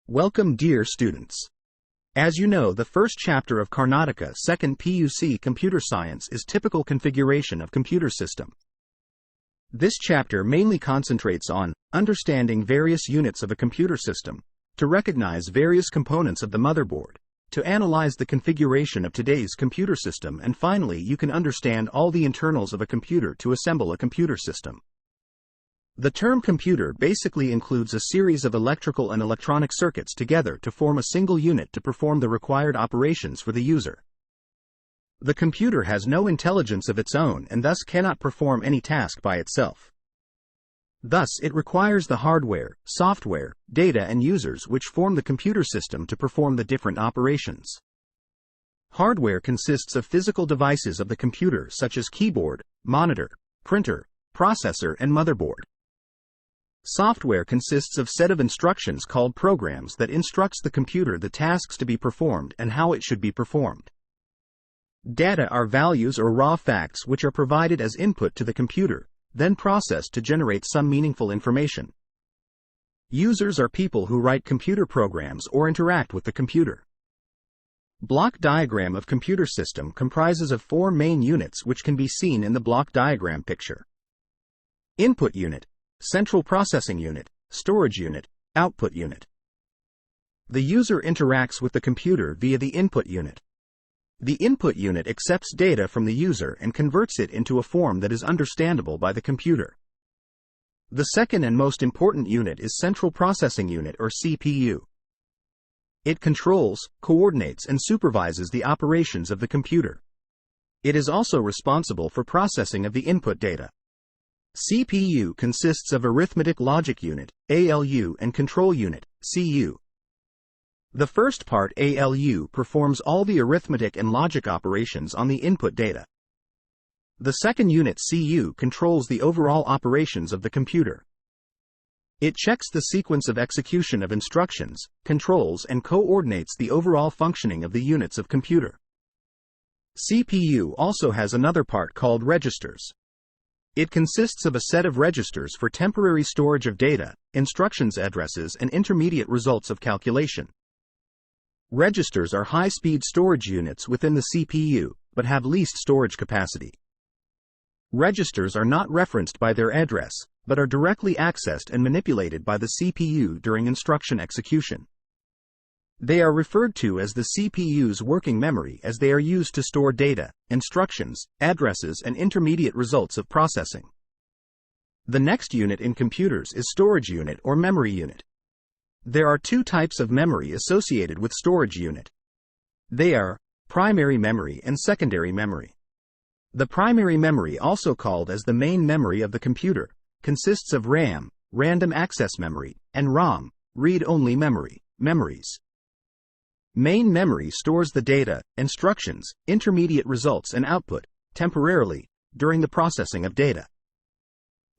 Welcome, dear students. As you know, the first chapter of Karnataka 2nd PUC Computer Science is typical configuration of computer system. This chapter mainly concentrates on understanding various units of a computer system, to recognize various components of the motherboard, to analyze the configuration of today's computer system, and finally you can understand all the internals of a computer to assemble a computer system. The term computer basically includes a series of electrical and electronic circuits together to form a single unit to perform the required operations for the user. The computer has no intelligence of its own and thus cannot perform any task by itself. Thus, it requires the hardware, software, data and users which form the computer system to perform the different operations. Hardware consists of physical devices of the computer such as keyboard, monitor, printer, processor and motherboard. Software consists of set of instructions called programs that instructs the computer the tasks to be performed and how it should be performed. Data are values or raw facts which are provided as input to the computer, then processed to generate some meaningful information. Users are people who write computer programs or interact with the computer. Block diagram of computer system comprises of four main units which can be seen in the block diagram picture. Input unit, central processing unit, storage unit, output unit. The user interacts with the computer via the input unit. The input unit accepts data from the user and converts it into a form that is understandable by the computer. The second and most important unit is central processing unit or CPU. It controls, coordinates and supervises the operations of the computer. It is also responsible for processing of the input data. CPU consists of arithmetic logic unit, ALU, and control unit, CU. The first part, ALU, performs all the arithmetic and logic operations on the input data. The second unit, CU, controls the overall operations of the computer. It checks the sequence of execution of instructions, controls and coordinates the overall functioning of the units of computer. CPU also has another part called registers. It consists of a set of registers for temporary storage of data, instructions addresses and intermediate results of calculation. Registers are high-speed storage units within the CPU, but have least storage capacity. Registers are not referenced by their address, but are directly accessed and manipulated by the CPU during instruction execution. They are referred to as the CPU's working memory as they are used to store data, instructions, addresses and intermediate results of processing. The next unit in computers is storage unit or memory unit. There are two types of memory associated with storage unit. They are primary memory and secondary memory. The primary memory, also called as the main memory of the computer, consists of RAM, random access memory, and ROM, read-only memory, memories. Main memory stores the data, instructions, intermediate results and output, temporarily, during the processing of data.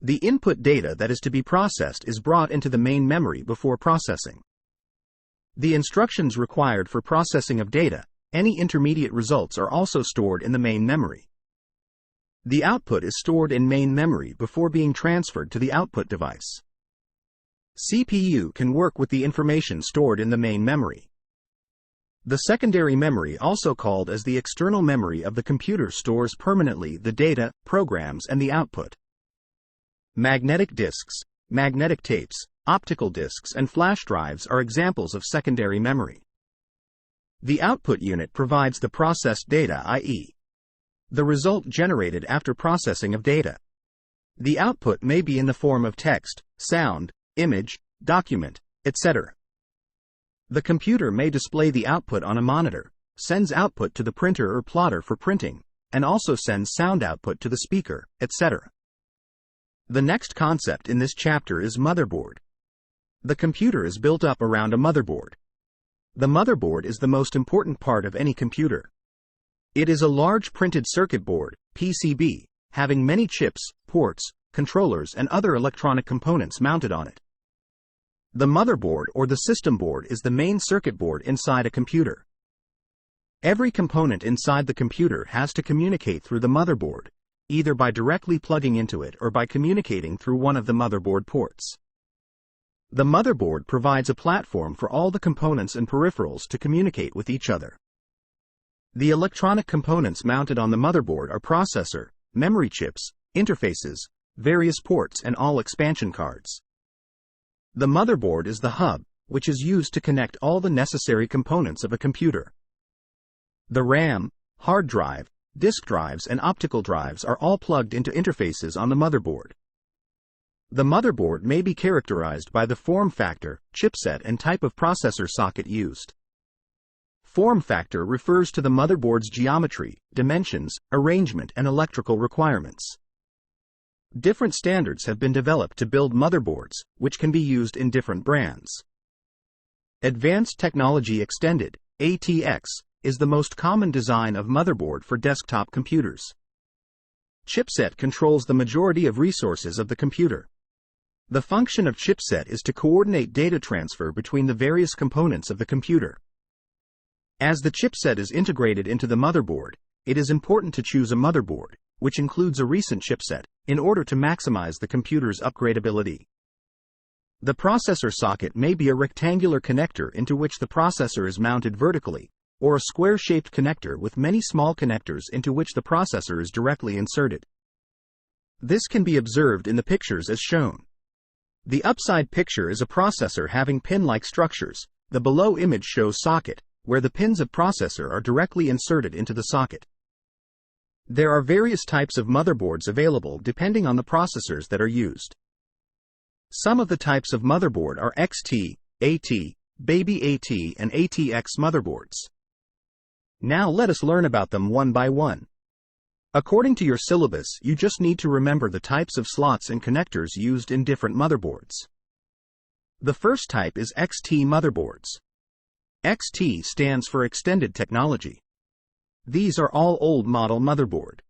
The input data that is to be processed is brought into the main memory before processing. The instructions required for processing of data, any intermediate results are also stored in the main memory. The output is stored in main memory before being transferred to the output device. CPU can work with the information stored in the main memory. The secondary memory, also called as the external memory of the computer, stores permanently the data, programs and the output. Magnetic disks, magnetic tapes, optical disks and flash drives are examples of secondary memory. The output unit provides the processed data, i.e., the result generated after processing of data. The output may be in the form of text, sound, image, document, etc. The computer may display the output on a monitor, sends output to the printer or plotter for printing, and also sends sound output to the speaker, etc. The next concept in this chapter is motherboard. The computer is built up around a motherboard. The motherboard is the most important part of any computer. It is a large printed circuit board, PCB, having many chips, ports, controllers and other electronic components mounted on it. The motherboard or the system board is the main circuit board inside a computer. Every component inside the computer has to communicate through the motherboard, either by directly plugging into it or by communicating through one of the motherboard ports. The motherboard provides a platform for all the components and peripherals to communicate with each other. The electronic components mounted on the motherboard are processor, memory chips, interfaces, various ports, and all expansion cards. The motherboard is the hub, which is used to connect all the necessary components of a computer. The RAM, hard drive, disk drives, and optical drives are all plugged into interfaces on the motherboard. The motherboard may be characterized by the form factor, chipset, and type of processor socket used. Form factor refers to the motherboard's geometry, dimensions, arrangement, and electrical requirements. Different standards have been developed to build motherboards, which can be used in different brands. Advanced Technology Extended, ATX, is the most common design of motherboard for desktop computers. Chipset controls the majority of resources of the computer. The function of chipset is to coordinate data transfer between the various components of the computer. As the chipset is integrated into the motherboard, it is important to choose a motherboard, which includes a recent chipset, in order to maximize the computer's upgradability. The processor socket may be a rectangular connector into which the processor is mounted vertically, or a square-shaped connector with many small connectors into which the processor is directly inserted. This can be observed in the pictures as shown. The upside picture is a processor having pin-like structures. The below image shows socket, where the pins of processor are directly inserted into the socket. There are various types of motherboards available depending on the processors that are used. Some of the types of motherboard are XT, AT, Baby AT, and ATX motherboards. Now let us learn about them one by one. According to your syllabus, you just need to remember the types of slots and connectors used in different motherboards. The first type is XT motherboards. XT stands for Extended Technology. These are all old model motherboard.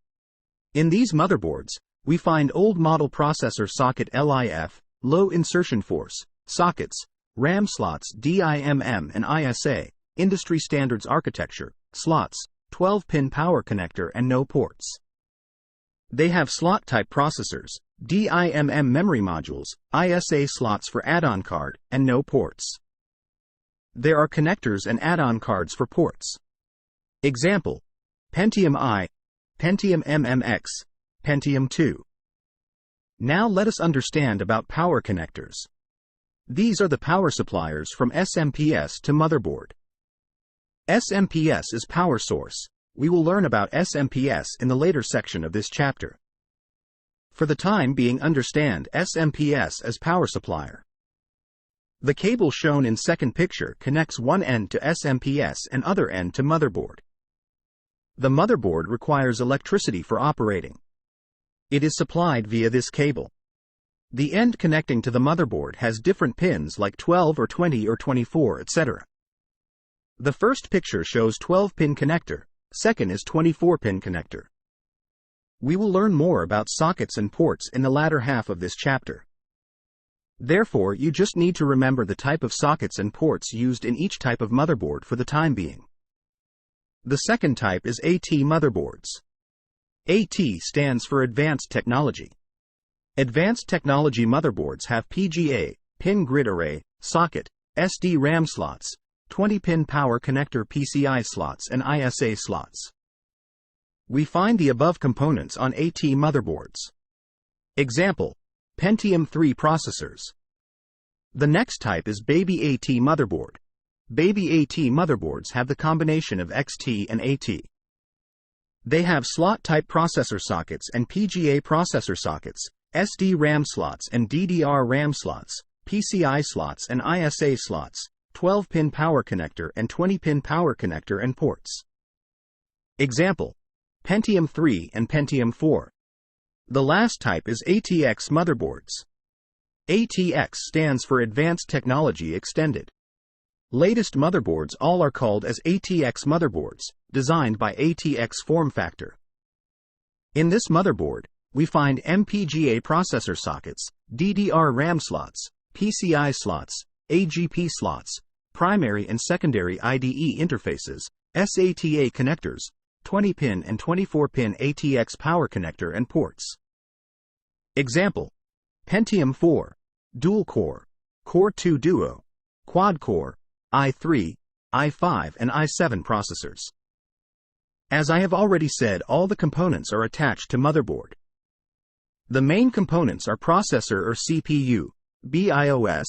In these motherboards, we find old model processor socket LIF, low insertion force, sockets, RAM slots DIMM and ISA, industry standards architecture, slots, 12-pin power connector, and no ports. They have slot-type processors, DIMM memory modules, ISA slots for add-on card, and no ports. There are connectors and add-on cards for ports. Example: Pentium I, Pentium MMX, Pentium II. Now let us understand about power connectors. These are the power suppliers from SMPS to motherboard. SMPS is power source. We will learn about SMPS in the later section of this chapter. For the time being, understand SMPS as power supplier. The cable shown in second picture connects one end to SMPS and other end to motherboard. The motherboard requires electricity for operating. It is supplied via this cable. The end connecting to the motherboard has different pins like 12 or 20 or 24, etc. The first picture shows 12-pin connector, second is 24-pin connector. We will learn more about sockets and ports in the latter half of this chapter. Therefore, you just need to remember the type of sockets and ports used in each type of motherboard for the time being. The second type is AT motherboards. AT stands for Advanced Technology. Advanced Technology motherboards have PGA, pin grid array, socket, SD-RAM slots, 20-pin power connector PCI slots, and ISA slots. We find the above components on AT motherboards. Example: Pentium III processors. The next type is Baby AT motherboard. Baby AT motherboards have the combination of XT and AT. They have slot-type processor sockets and PGA processor sockets, SD-RAM slots and DDR-RAM slots, PCI slots and ISA slots, 12-pin power connector and 20-pin power connector and ports. Example: Pentium III and Pentium IV. The last type is ATX motherboards. ATX stands for Advanced Technology Extended. Latest motherboards all are called as ATX motherboards, designed by ATX form factor. In this motherboard, we find MPGA processor sockets, DDR-RAM slots, PCI slots, AGP slots, primary and secondary IDE interfaces, SATA connectors, 20-pin and 24-pin ATX power connector and ports. Example: Pentium IV, dual core, Core 2 Duo, quad-core, i3, i5 and i7 processors. As I have already said, all the components are attached to motherboard. The main components are processor or CPU, BIOS,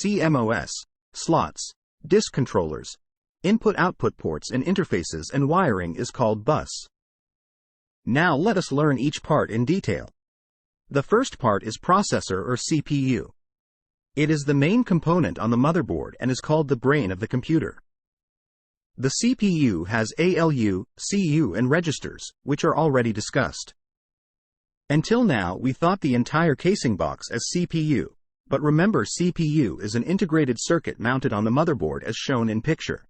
CMOS, slots, disk controllers, input-output ports and interfaces, and wiring is called bus. Now let us learn each part in detail. The first part is processor or CPU. It is the main component on the motherboard and is called the brain of the computer. The CPU has ALU, CU and registers, which are already discussed. Until now we thought the entire casing box as CPU, but remember CPU is an integrated circuit mounted on the motherboard as shown in picture.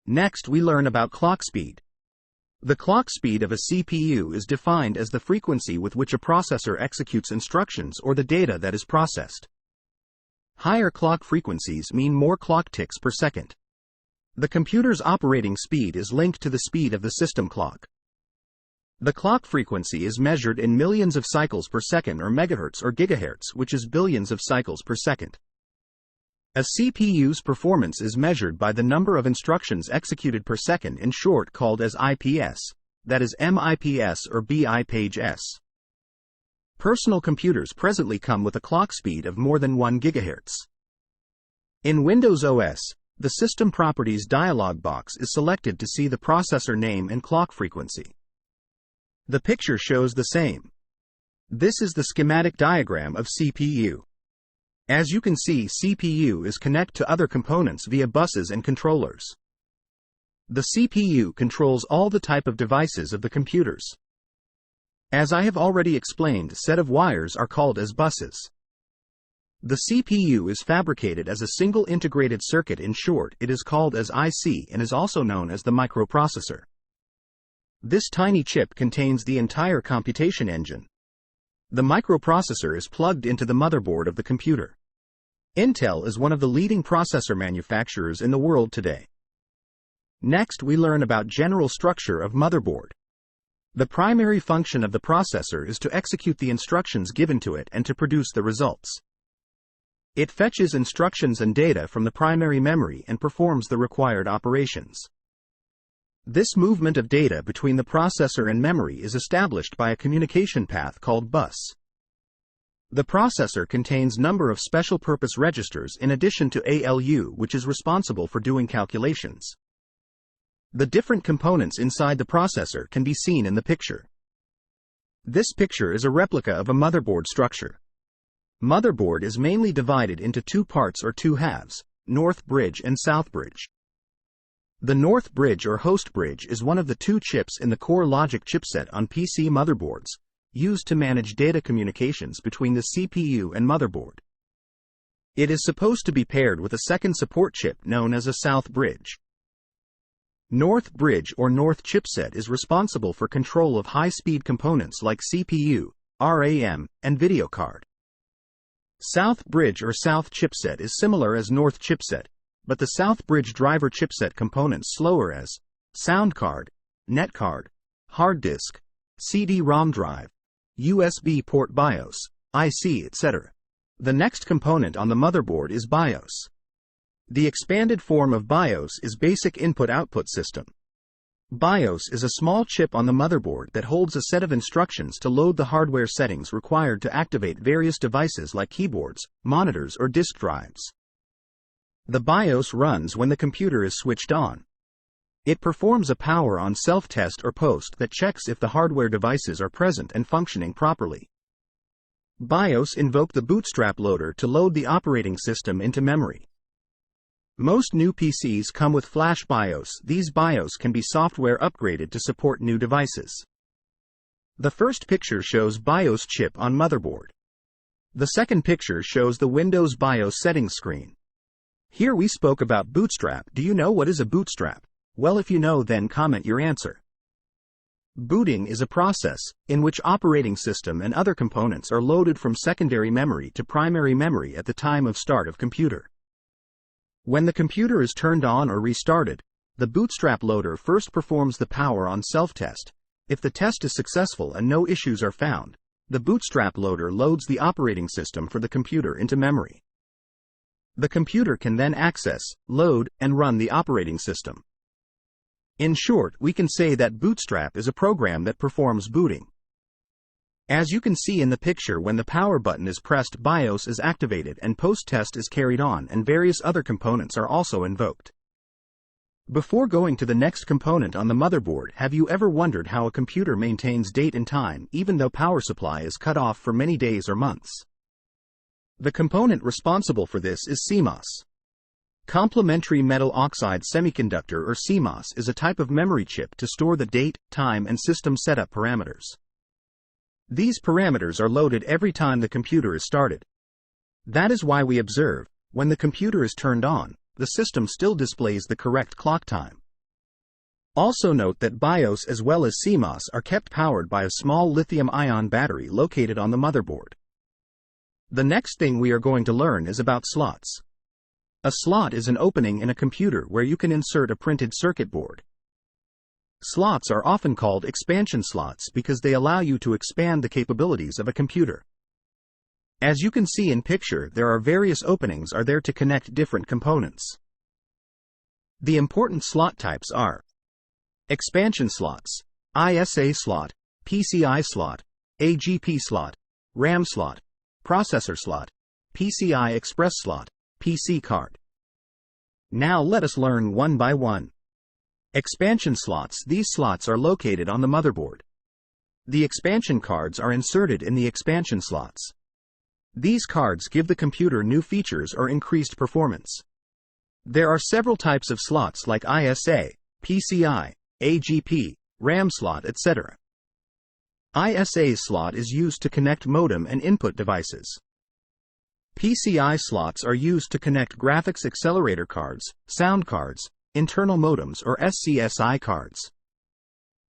Next we learn about clock speed. The clock speed of a CPU is defined as the frequency with which a processor executes instructions or the data that is processed. Higher clock frequencies mean more clock ticks per second. The computer's operating speed is linked to the speed of the system clock. The clock frequency is measured in millions of cycles per second or megahertz or gigahertz, which is billions of cycles per second. A CPU's performance is measured by the number of instructions executed per second, in short called as IPS, that is MIPS or BI page S. Personal computers presently come with a clock speed of more than 1 GHz. In Windows OS, the System Properties dialog box is selected to see the processor name and clock frequency. The picture shows the same. This is the schematic diagram of CPU. As you can see, CPU is connected to other components via buses and controllers. The CPU controls all the type of devices of the computers. As I have already explained, set of wires are called as buses. The CPU is fabricated as a single integrated circuit, in short, it is called as IC and is also known as the microprocessor. This tiny chip contains the entire computation engine. The microprocessor is plugged into the motherboard of the computer. Intel is one of the leading processor manufacturers in the world today. Next we learn about general structure of motherboard. The primary function of the processor is to execute the instructions given to it and to produce the results. It fetches instructions and data from the primary memory and performs the required operations. This movement of data between the processor and memory is established by a communication path called bus. The processor contains number of special-purpose registers in addition to ALU, which is responsible for doing calculations. The different components inside the processor can be seen in the picture. This picture is a replica of a motherboard structure. Motherboard is mainly divided into two parts or two halves, north bridge and south bridge. The north bridge or host bridge is one of the two chips in the core logic chipset on PC motherboards, used to manage data communications between the CPU and motherboard. It is supposed to be paired with a second support chip known as a south bridge. North bridge or north chipset is responsible for control of high-speed components like CPU, RAM, and video card. South bridge or south chipset is similar as north chipset, but the south bridge driver chipset components slower as sound card, net card, hard disk, CD-ROM drive, USB port BIOS, IC, etc. The next component on the motherboard is BIOS. The expanded form of BIOS is Basic Input-Output System. BIOS is a small chip on the motherboard that holds a set of instructions to load the hardware settings required to activate various devices like keyboards, monitors, or disk drives. The BIOS runs when the computer is switched on. It performs a power-on self-test or post that checks if the hardware devices are present and functioning properly. BIOS invoke the bootstrap loader to load the operating system into memory. Most new PCs come with flash BIOS. These BIOS can be software upgraded to support new devices. The first picture shows BIOS chip on motherboard. The second picture shows the Windows BIOS settings screen. Here we spoke about bootstrap. Do you know what is a bootstrap? Well, if you know, then comment your answer. Booting is a process in which operating system and other components are loaded from secondary memory to primary memory at the time of start of computer. When the computer is turned on or restarted, the bootstrap loader first performs the power-on self-test. If the test is successful and no issues are found, the bootstrap loader loads the operating system for the computer into memory. The computer can then access, load, and run the operating system. In short, we can say that Bootstrap is a program that performs booting. As you can see in the picture, when the power button is pressed, BIOS is activated and post-test is carried on, and various other components are also invoked. Before going to the next component on the motherboard, have you ever wondered how a computer maintains date and time even though power supply is cut off for many days or months? The component responsible for this is CMOS. Complementary metal oxide semiconductor, or CMOS, is a type of memory chip to store the date, time, and system setup parameters. These parameters are loaded every time the computer is started. That is why we observe, when the computer is turned on, the system still displays the correct clock time. Also note that BIOS as well as CMOS are kept powered by a small lithium-ion battery located on the motherboard. The next thing we are going to learn is about slots. A slot is an opening in a computer where you can insert a printed circuit board. Slots are often called expansion slots because they allow you to expand the capabilities of a computer. As you can see in picture, there are various openings are there to connect different components. The important slot types are expansion slots, ISA slot, PCI slot, AGP slot, RAM slot, processor slot, PCI Express slot, PC card. Now let us learn one by one. Expansion slots. These slots are located on the motherboard. The expansion cards are inserted in the expansion slots. These cards give the computer new features or increased performance. There are several types of slots like ISA, PCI, AGP, RAM slot, etc. ISA slot is used to connect modem and input devices. PCI slots are used to connect graphics accelerator cards, sound cards, internal modems, or SCSI cards.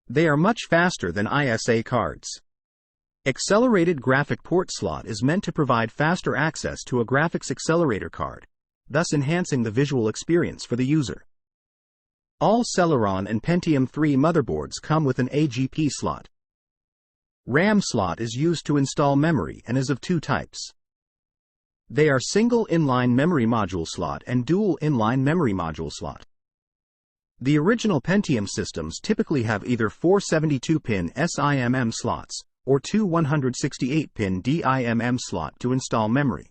They are much faster than ISA cards. Accelerated graphic port slot is meant to provide faster access to a graphics accelerator card, thus enhancing the visual experience for the user. All Celeron and Pentium 3 motherboards come with an AGP slot. RAM slot is used to install memory and is of two types. They are single inline memory module slot and dual inline memory module slot. The original Pentium systems typically have either 4 72-pin SIMM slots or two 168-pin DIMM slot to install memory.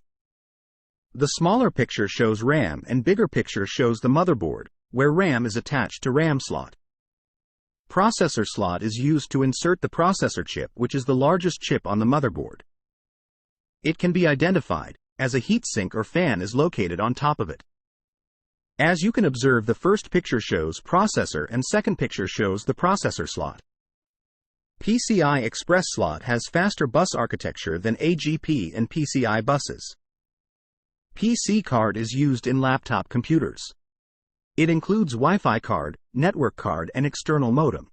The smaller picture shows RAM and bigger picture shows the motherboard, where RAM is attached to RAM slot. Processor slot is used to insert the processor chip, which is the largest chip on the motherboard. It can be identified, as a heatsink or fan is located on top of it. As you can observe, the first picture shows processor and second picture shows the processor slot. PCI Express slot has faster bus architecture than AGP and PCI buses. PC card is used in laptop computers. It includes Wi-Fi card, network card, and external modem.